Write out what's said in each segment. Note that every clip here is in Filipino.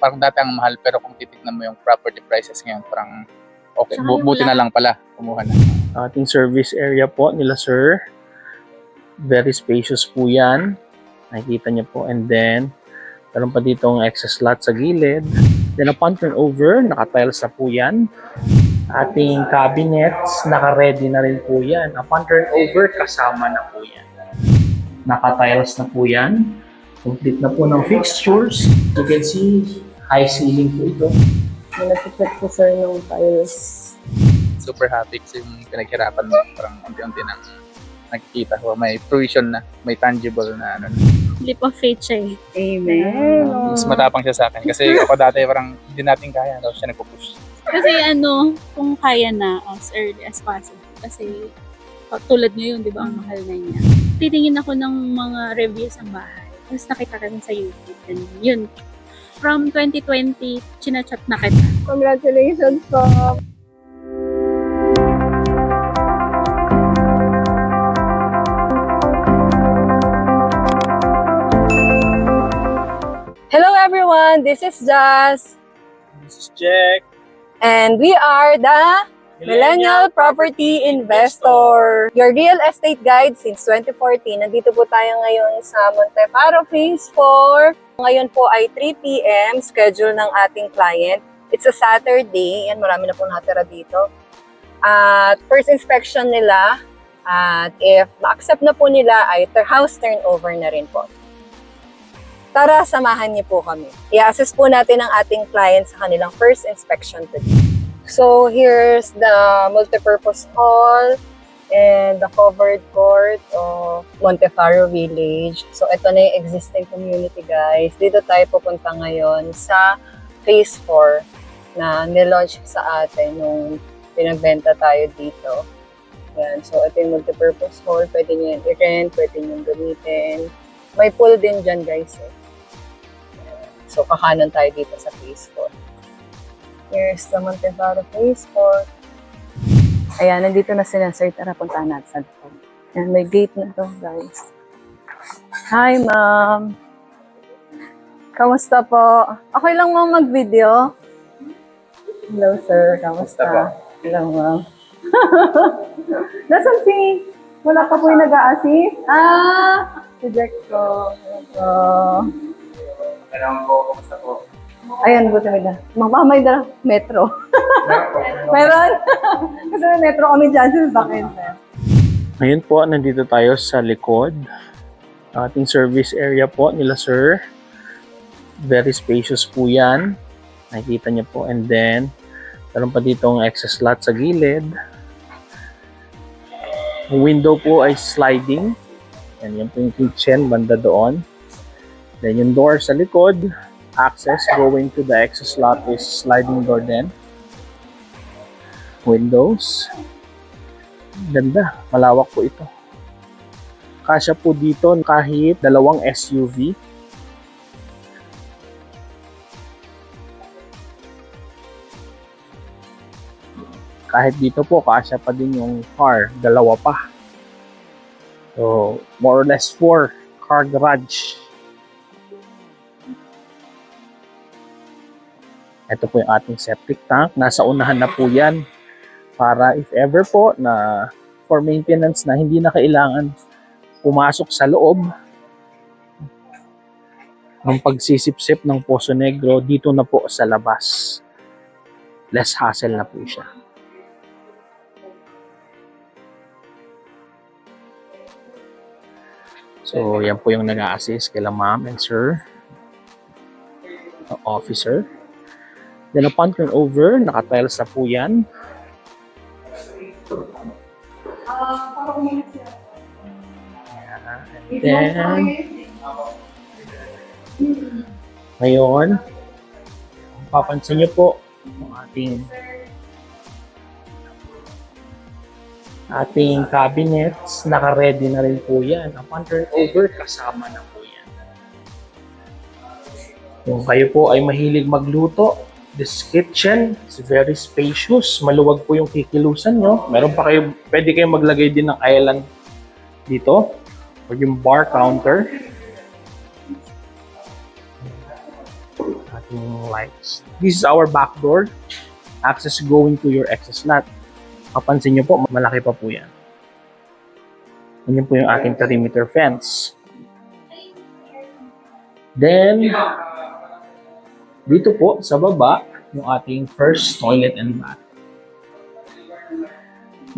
parang dati ang mahal, pero kung titignan mo yung property prices ngayon, parang okay, Saka yung buti na lang pala kumuha na. Ating service area po nila sir. Very spacious po yan. Nakikita niyo po. And then, meron pa dito ang access lot sa gilid. Then upon turnover, naka-tiles na po yan. Ating cabinets, naka-ready na rin po yan. Upon turnover, kasama na po yan. Naka-tiles na po yan. Complete na po ng fixtures. You can see, high ceiling po ito. Nag-check po sir ng tiles. Super happy kasi yung pinaghirapan mo, parang unti-unti na nakikita ko. May fruition na, may tangible na ano. Leap of faith siya eh. Amen. Mas matapang siya sa akin kasi ako dati parang hindi natin kaya, tapos siya nagpo-push. Kasi kung kaya na as early as possible. Kasi tulad ngayon, di ba, ang mahal na niya. Titingin ako ng mga reviews ng bahay. Tapos nakita ka rin sa YouTube. And yun, from 2020, chinachat na kita. Congratulations po. Hello everyone, this is Jazz. This is Jack. And we are the Millennial Property Investor, your real estate guide since 2014. Nandito po tayo ngayon sa Monteparo Phase 4. Ngayon po ay 3 p.m. schedule ng ating client. It's a Saturday and marami na po natira dito. At first inspection nila, at if ma-accept na po nila ay house turnover na rin po. Tara, samahan niyo po kami. I-assess po natin ang ating client sa kanilang first inspection today. So, here's the multipurpose hall and the covered court of Monteparo Village. So, ito na yung existing community, guys. Dito tayo pupunta ngayon sa Phase 4 na nilaunch sa atin nung pinagbenta tayo dito. Yan. So, ito yung multipurpose hall. Pwede nyo yung i-rent, pwede nyo yung gamitin. May pool din dyan, guys. So, kakanan tayo dito sa Phase 4. Here's the Monteparo Phase 4. Ayan, nandito na sila, sir. Tara, puntahan natin sa loob. Ayan, may gate na to, guys. Hi, ma'am. Kamusta po? Okay lang mo mag-video? Hello, sir. Kamusta? Hello, ma'am. Nasaan si... Wala pa po yung nag-a-assist? Si Jack ko. Kailangan po, kamusta po? Ayan, buti may magmamay na metro. Meron? Kasi may metro kami dyan sa bakin. Ngayon po, nandito tayo sa likod. Ating service area po nila sir. Very spacious po yan. Nakikita niyo po. And then, meron pa dito ang access lot sa gilid. Yung window po ay sliding. Yan po yung kitchen, banda doon. Then yung door sa likod, access going to the access lot is sliding door din. Windows. Ganda, malawak po ito. Kasya po dito kahit dalawang SUV. Kahit dito po, kasya pa din yung car, dalawa pa. So, more or less 4 car garage. Ito po yung ating septic tank. Nasa unahan na po yan. Para if ever po na for maintenance na hindi na kailangan pumasok sa loob ng pagsisip-sip ng Poso Negro, dito na po sa labas. Less hassle na po siya. So, yan po yung nag-a-assist kila ma'am and sir, officer. Then upon turnover, naka-tiles na po yan. And then, ngayon, papansin nyo po ang ating cabinets, naka-ready na rin po yan. Upon turnover, kasama na po yan. Kung kayo po ay mahilig magluto, this kitchen is very spacious. Maluwag po yung kikilusan nyo. Meron pa kayo, pwede kayong maglagay din ng island dito. O yung bar counter. ating lights. This is our back door. Access going to your access lot. Papansin nyo po, malaki pa po yan. Yan po yung ating perimeter fence. Then, dito po sa baba, yung ating first toilet and bath.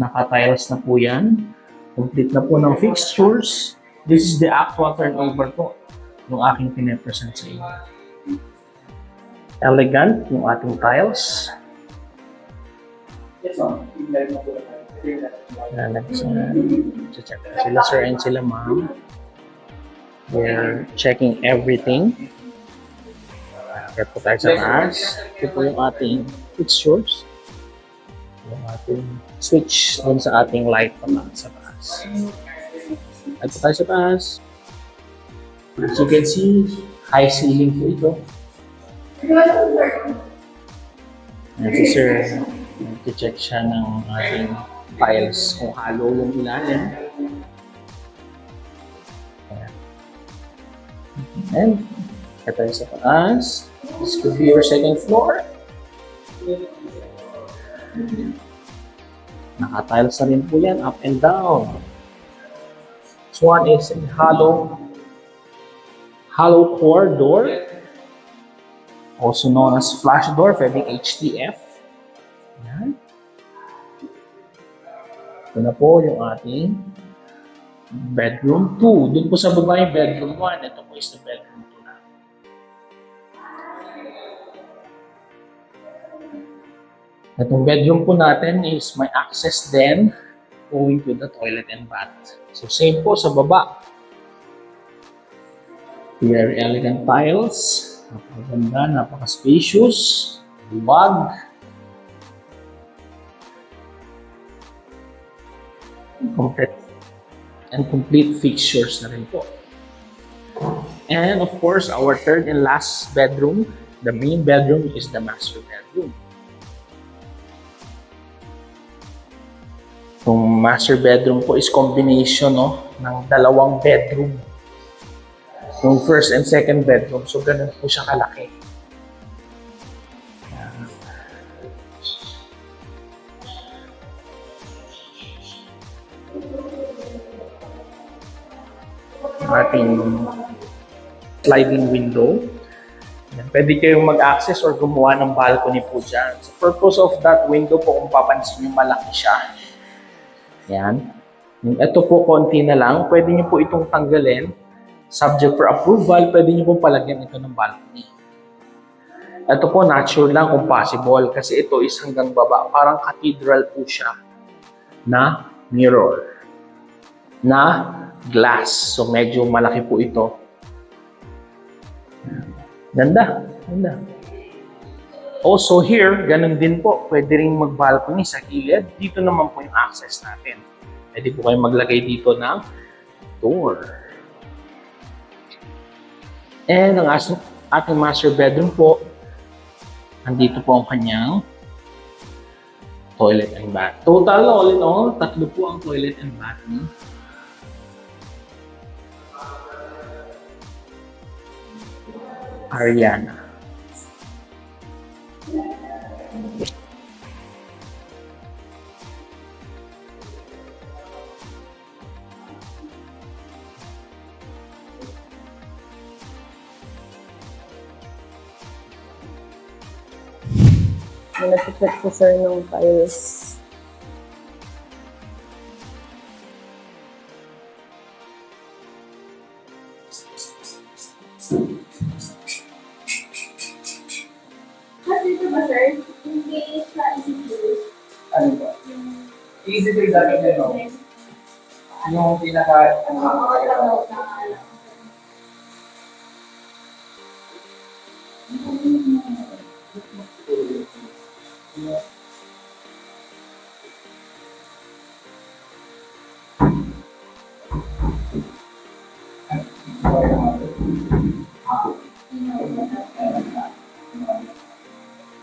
Naka-tiles na po yan. Complete na po ng fixtures. This is the actual turnover po yung aking pinapresent sa inyo. Elegant yung ating tiles. Check sila sir and sila ma'am. They're checking everything. Kaya po tayo sa taas. Ito po yung ating fixtures. Yung ating switch dun sa ating light pa sa taas. At po tayo sa taas. As you can see, high ceiling po ito. Ayan si sir. Nag-check siya ng ating tiles kung hollow yung ilalim. Ayan. And, kaya tayo sa taas. This could be your second floor. Naka-tiles na rin po yan, up and down. This one is a hollow core door, also known as flash door, pwedeng HTF. Yan. Ito na po yung ating bedroom 2. Doon po sa baba yung bedroom 1. Ito po is the bedroom 2 na. Itong bedroom po natin is may access din going to the toilet and bath. So same po sa baba. Very elegant tiles. Napakaganda, napaka-spacious. Luwag. Complete fixtures na rin po. And of course, our third and last bedroom, the main bedroom is the master bedroom. Yung master bedroom po is combination ng dalawang bedroom. Yung first and second bedroom, so ganun po siya kalaki. Ating sliding window. Yan. Pwede kayong mag-access or gumawa ng balcony po dyan. So purpose of that window po, kung papansin nyo, malaki siya. Yan. Ito po, konti na lang. Pwede nyo po itong tanggalin. Subject for approval, pwede nyo po palagyan ito ng balcony. Ito po, natural lang kung possible. Kasi ito is hanggang baba. Parang cathedral po siya na mirror. Na glass. So, medyo malaki po ito. Ganda. Ganda. Also here, ganun din po. Pwede rin mag-balcony sa gilid. Dito naman po yung access natin. Pwede po kayong maglagay dito ng door. And ang ating master bedroom po, andito po ang kanyang toilet and bath. Total, all in all, 3 po ang toilet and bath ni Ariana. Nag-check po sir ng tiles. Dito ba, sir? Hindi sa easy-to-use. Ano ba? Easy to examine din, no? Yung pinaka...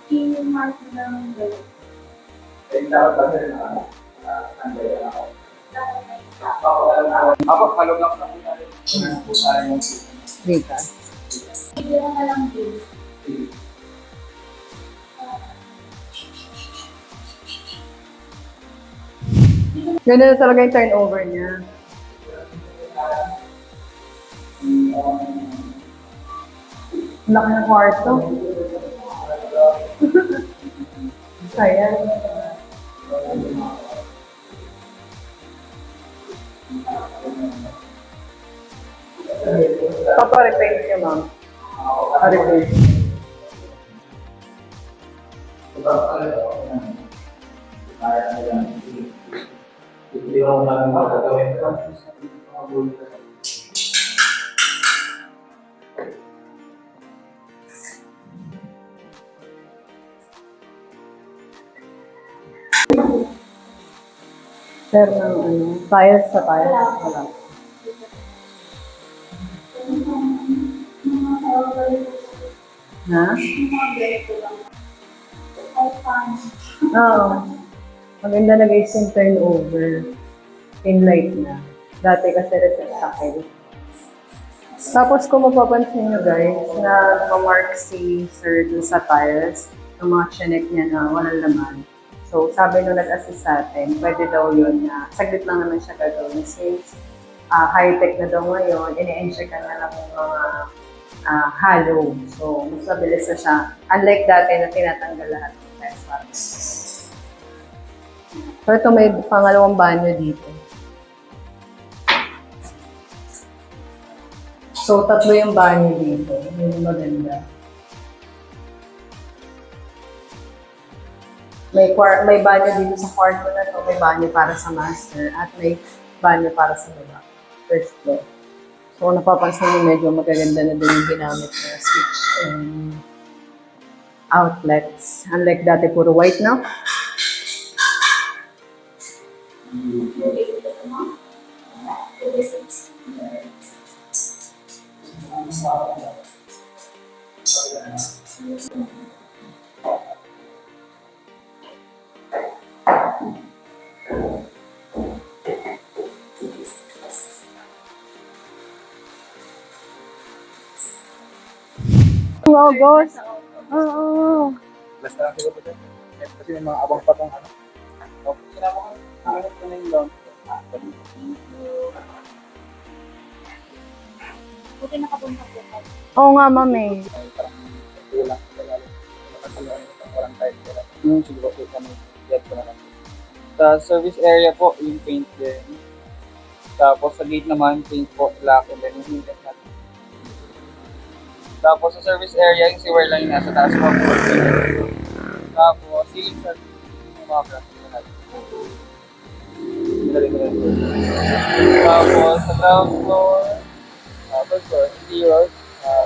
I-mark ng gano'n. Ako, follow lang sa mga. Dito. Hindi na lang din. Ganda na talaga yung turnover niya. Laki ng kwarto. Kaya. Papa-repaint niya, ma'am. Pa-repaint. Hindi ako namin magagawin. Sir, ng tiles sa tiles. Wala. Ha? Oo. Maganda na guys yung turnover. Pinlight na. Dati kasi reset sa akin. Tapos kung mapapansin nyo guys, na nakamark si Sir dun sa tiles, yung mga chinek niya na walang laman. So sabi nung nag-assist sa atin, pwede daw yun na saglit lang naman siya gagawin. Since high-tech na daw ngayon, ini-ensure ka na lang yung mga hollow. So mas mabilis na siya. Unlike dati na tinatanggal lahat ng tiles. So ito may pangalawang banyo dito. So, tatlo yung banyo dito. Yun yung maganda. May banyo dito sa kwarto na to. May banyo para sa master. At may banyo para sa baba. First floor. So, kung napapansin nyo, medyo magaganda na din yung ginamit na switch and outlets. Unlike dati, puro white, no? Wow, gosh. Oo. Last na lang siguro po. Kasi may mga abang pa tong ano. Okay, sinama ko. Hanap ko na yung launch. Buti nakapunta po kayo. Oo nga, ma'am eh. Parang kulang. Walang type ko. Siguro po kami. Get ko na lang. Sa service area po, yung paint din. Tapos sa gate naman, paint po, black, and then yung hingat natin. Tapos sa service area, yung sewer lang yung nasa taas po. Tapos, ceiling sa yung mga plastic na natin. Tapos, sa ground floor, first floor, interior,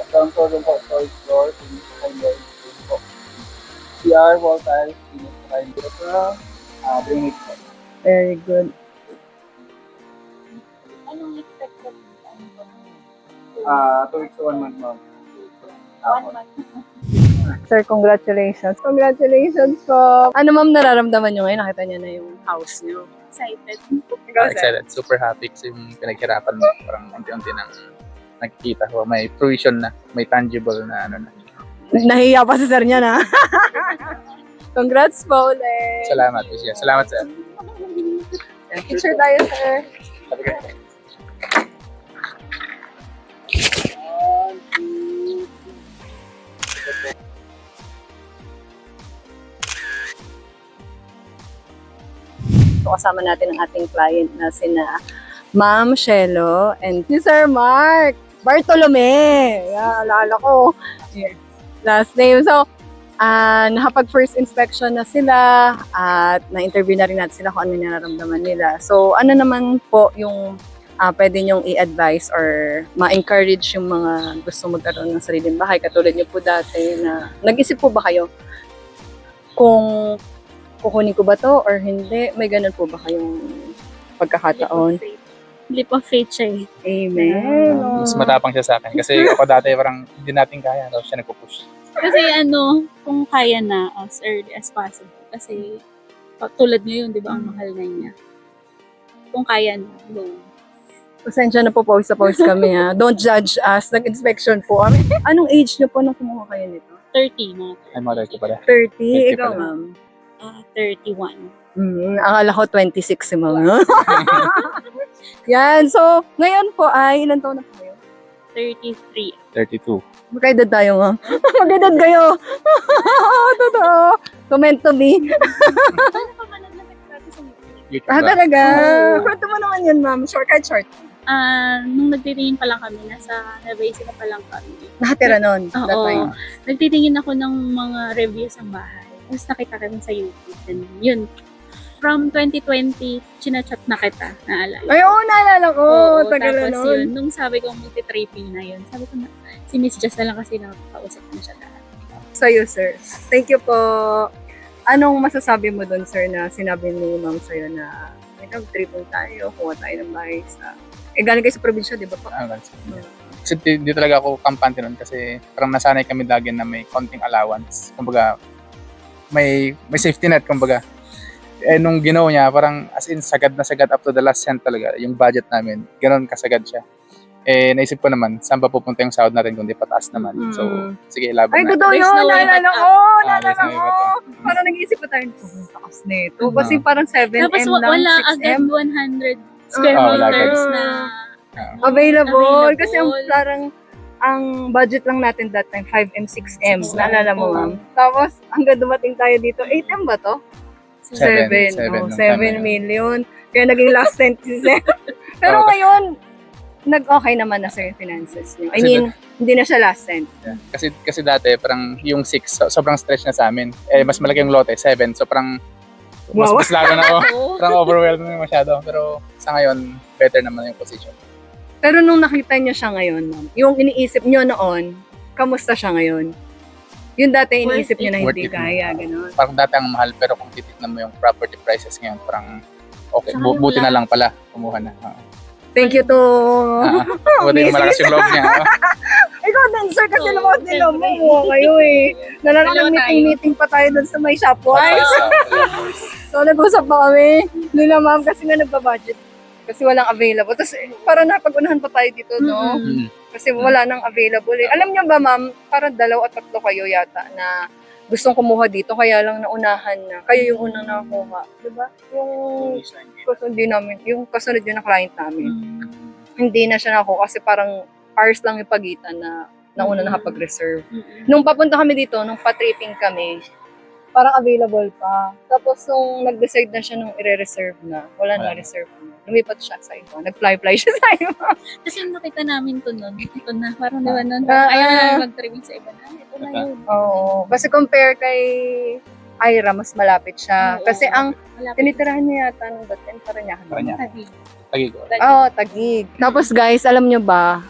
ground floor din po, storage floor, finish po. CR, wall tiles, finish po kayo dito sa drainage po. Very good. Anong expected? 2 weeks to 1 month, ma'am. 1 month. Sir, congratulations. Congratulations po. Ano ma'am nararamdaman nyo ngayon? Nakita niyo na yung house niyo. Excited. Excited. Super happy kasi yung pinaghirapan mo. Parang unti-unti nang nakikita ko. May fruition na. May tangible na ano na. Nahiya pa si sir niya na. Congrats po ulit. Salamat, Lucia. Salamat, sir. Picture tayo, sir. Sabi ko. So, kasama natin ang ating client na sina Ma'am Shelo and si Sir Mark Bartolome. Yeah, alala ko. Last name. So, nakapag first inspection na sila at na-interview na rin natin sila kung ano yung nararamdaman nila. So, ano naman po yung pwede nyong i-advise or ma-encourage yung mga gusto magkaroon ng sariling bahay. Katulad niyo po dati na nag-isip po ba kayo kung kukunin ko ba to or hindi? May ganun po ba kayong pagkakataon? Leap of faith siya eh. Amen. Mas matapang siya sa akin. Kasi ako dati parang hindi natin kaya. Tapos siya nagpo-push. Kasi kung kaya na as early as possible. Kasi tulad ngayon, di ba, ang mahal na niya. Kung kaya na, loan. Pasensya na po, pause kami ha. Don't judge us. Nag-inspection po kami. Anong age niyo po nung kumuha kayo nito? 30, mga Ay, mga ko pala. 30, ikaw pala. ma'am. 31. Akala ko 26 si ma'am. Yan, so ngayon po ay, ilan taon na po kayo? 33. 32. Magkaedad tayo nga. Magkaedad kayo. Totoo. Comment to me. Paano ka ba naglapit dati sa YouTube? Talaga. Oo. Kwento mo naman yan, ma'am. Short. Nung nagtitingin pa lang kami, nasa Nueva Ecija pa lang kami. Nakatira nun. Oo. That time. Nagtitingin ako ng mga reviews ng bahay. Tapos nakita kami sa YouTube. And yun, from 2020, chinachat na kita, naalala. Ay, oo, naalala ko. Oo, Tagal na tapos nun. yun, nung sabi ko multi-tripping na yun, sabi ko na, si Miss Jess na lang kasi nakakausap na siya dahil. Sa'yo, sir. Thank you po. Anong masasabi mo dun, sir, na sinabi ni ma'am sa'yo na nag-tripping tayo, kuha tayo ng bahay sa... galing kayo sa probinsya, di ba po? Kasi di talaga ako kampante nun kasi parang nasanay kami lagi na may konting allowance. Kumbaga, may safety net, kumbaga. Nung ginawa niya, parang as in sagad na sagad up to the last cent talaga. Yung budget namin, ganoon kasagad siya. Naisip ko naman, saan ba pupunta yung sahod natin kundi pataas naman. So, sige, laban Ay, na. totoo There's yun. no way Naalala but ko. up. Naalala There's no way ko. but up. Parang nag-iisip pa tayo, ang takas nito. Kasi parang 7M Tapos lang, wala 6M. agad 100 square Oo, wala agad. meters na Available. Kasi ang available. parang ang budget lang natin that time, 5M, 6M. Oo. Naalala mo, Oo. ma'am? Tapos, hanggang dumating tayo dito, 8M ba to? Seven. 7 Nung time na yun. million. Kaya naging last cent si Sir. Pero Oo. ngayon, nag-okay naman na sa yung finances niyo. I Kasi mean, hindi na siya last cent. Yeah. Kasi dati, parang yung 6, sobrang stretch na sa amin. Mas malaki yung lote, 7. So parang, Wow. mas lalo na ako. Oo. Parang overwhelming masyado. Pero sa ngayon, better naman yung position. Pero nung nakita niyo siya ngayon, ma'am, yung iniisip niyo noon, kamusta siya ngayon? Yung dati iniisip niyo na Worth hindi it. kaya, gano'n. Parang dati ang mahal, pero kung titignan mo yung property prices ngayon, parang okay, Saka buti wala. na lang pala, kumuha na. Thank you to... Buti yung malakas yung loob niya. Ikaw din, sir, kasi Oo, naman nila mo. syempre. Kayo eh. Dalawa Meeting pa tayo doon sa may Shopwise. Ah, So, nag-usap pa kami. Nila ma'am, kasi nga nagpa-budget. Kasi walang available. Tapos, parang napag-unahan pa tayo dito, no? Mm-mm. Kasi wala nang available eh. Alam niyo ba, ma'am, parang 2 o 3 kayo yata na gustong kumuha dito, kaya lang naunahan na. Kayo yung unang nakakuha. Diba? Yung kasunod yun na client namin. Hindi na siya nakuha kasi parang hours lang yung pagitan na nauna nakapag-reserve. Mm-mm. Nung papunta kami dito, nung pa-tripping kami, parang available pa. Tapos nung nag-decide na siya nung i-reserve na, wala na Wala. reserve na. Lumipat siya sa iba. Nag-fly-fly siya sa iba. Kasi nung nakita namin to nun, ito na, parang diba nun, Ah, ayaw na ah. namin mag-trimming sa iba na, ito na yun. Oo. Kasi compare kay Ira, mas malapit siya. Oo. Kasi ang Malapit. tinitirahan niya yata nung dating Parañaque. Parañaque. Tabi. Lagi ko. Oo, Taguig. Tapos guys, alam nyo ba,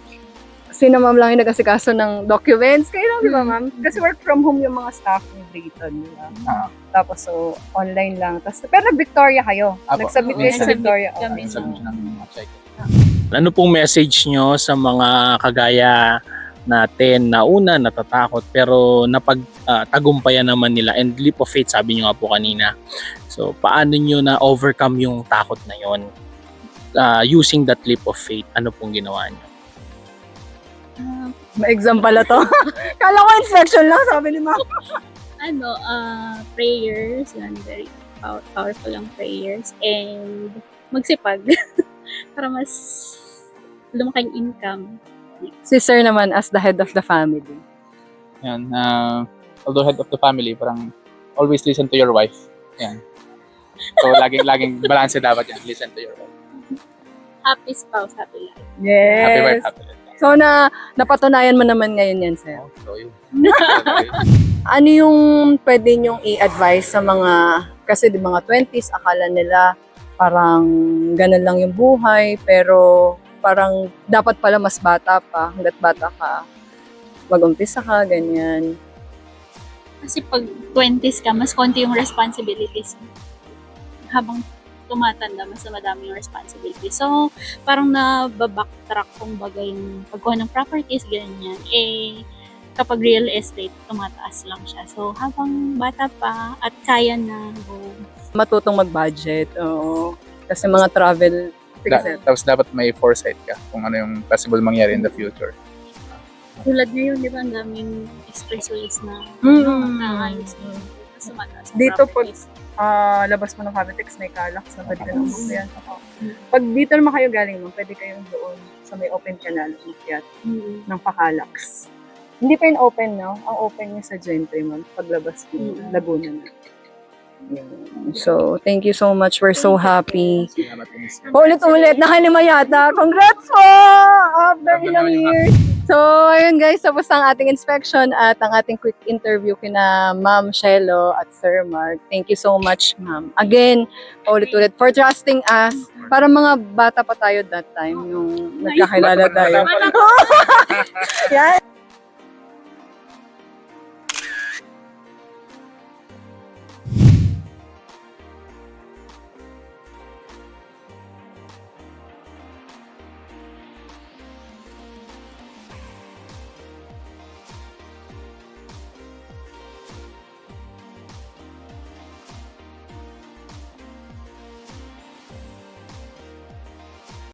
sino ma'am lang yung nag-asikaso ng documents? Kayo lang, di ba ma'am? Kasi work from home yung mga staff ng Dayton nila. Ah. Tapos so, online lang. Tapos, pero nag-Victoria kayo. Apo. Nag-submit Oo, kayo sa nag-submit Victoria. kami. Oo. Sabi siya ng mga check. Ano pong message nyo sa mga kagaya natin na una natatakot pero napagtagumpayan naman nila and leap of faith sabi nyo nga po kanina. So paano nyo na overcome yung takot na yon? Using that leap of faith, ano pong ginawa nyo? May exam pala to. Kala ko inspection lang, sabi ni ma'am. Prayers, yun, very powerful ang prayers, and magsipag para mas lumaki yung income. Si sir naman as the head of the family. Yan. Although head of the family, parang always listen to your wife. Yan. So, laging balance dapat yan. Listen to your wife. Happy spouse, happy life. Yes. Happy wife, happy life. So napatunayan mo naman ngayon yan, sir. So, yun. Ano yung pwede nyong i-advise sa mga, kasi di mga 20s, akala nila parang ganun lang yung buhay, pero parang dapat pala mas bata pa, hanggat bata ka, mag-umpisa ka, ganyan. Kasi pag 20s ka, mas konti yung responsibilities mo. Habang tumatanda, mas madami yung responsibilities. So, parang nababacktrack kumbaga yung pagkuha ng properties, ganyan. Kapag real estate, tumataas lang siya. So, habang bata pa at kaya na, go. Matutong mag-budget, oo. Kasi mga travel, sige, sir. Tapos dapat may foresight ka kung ano yung possible mangyari in the future. Tulad ngayon, di ba, ang daming expressways na naayos mo. Mas tumataas ang Dito properties. Labas mo ng Cavitex, may Calax na pwede ka naman yan. Pag dito naman kayo galing mo, pwede kayong doon sa may open canal umakyat ng Pacalax. Hindi pa yun open, no? Ang open niya sa Gentry Mall, paglabas mo, Laguna na. Yun. So, thank you so much. We're so happy. Paulit-ulit, nakalima yata. Congrats po! After ilang years. So, ayun guys, tapos ang ating inspection at ang ating quick interview kina Ma'am Shelo at Sir Mark. Thank you so much, Ma'am. Again, paulit-ulit, for trusting us. Para mga bata pa tayo that time, yung nagkakilala tayo. Yan.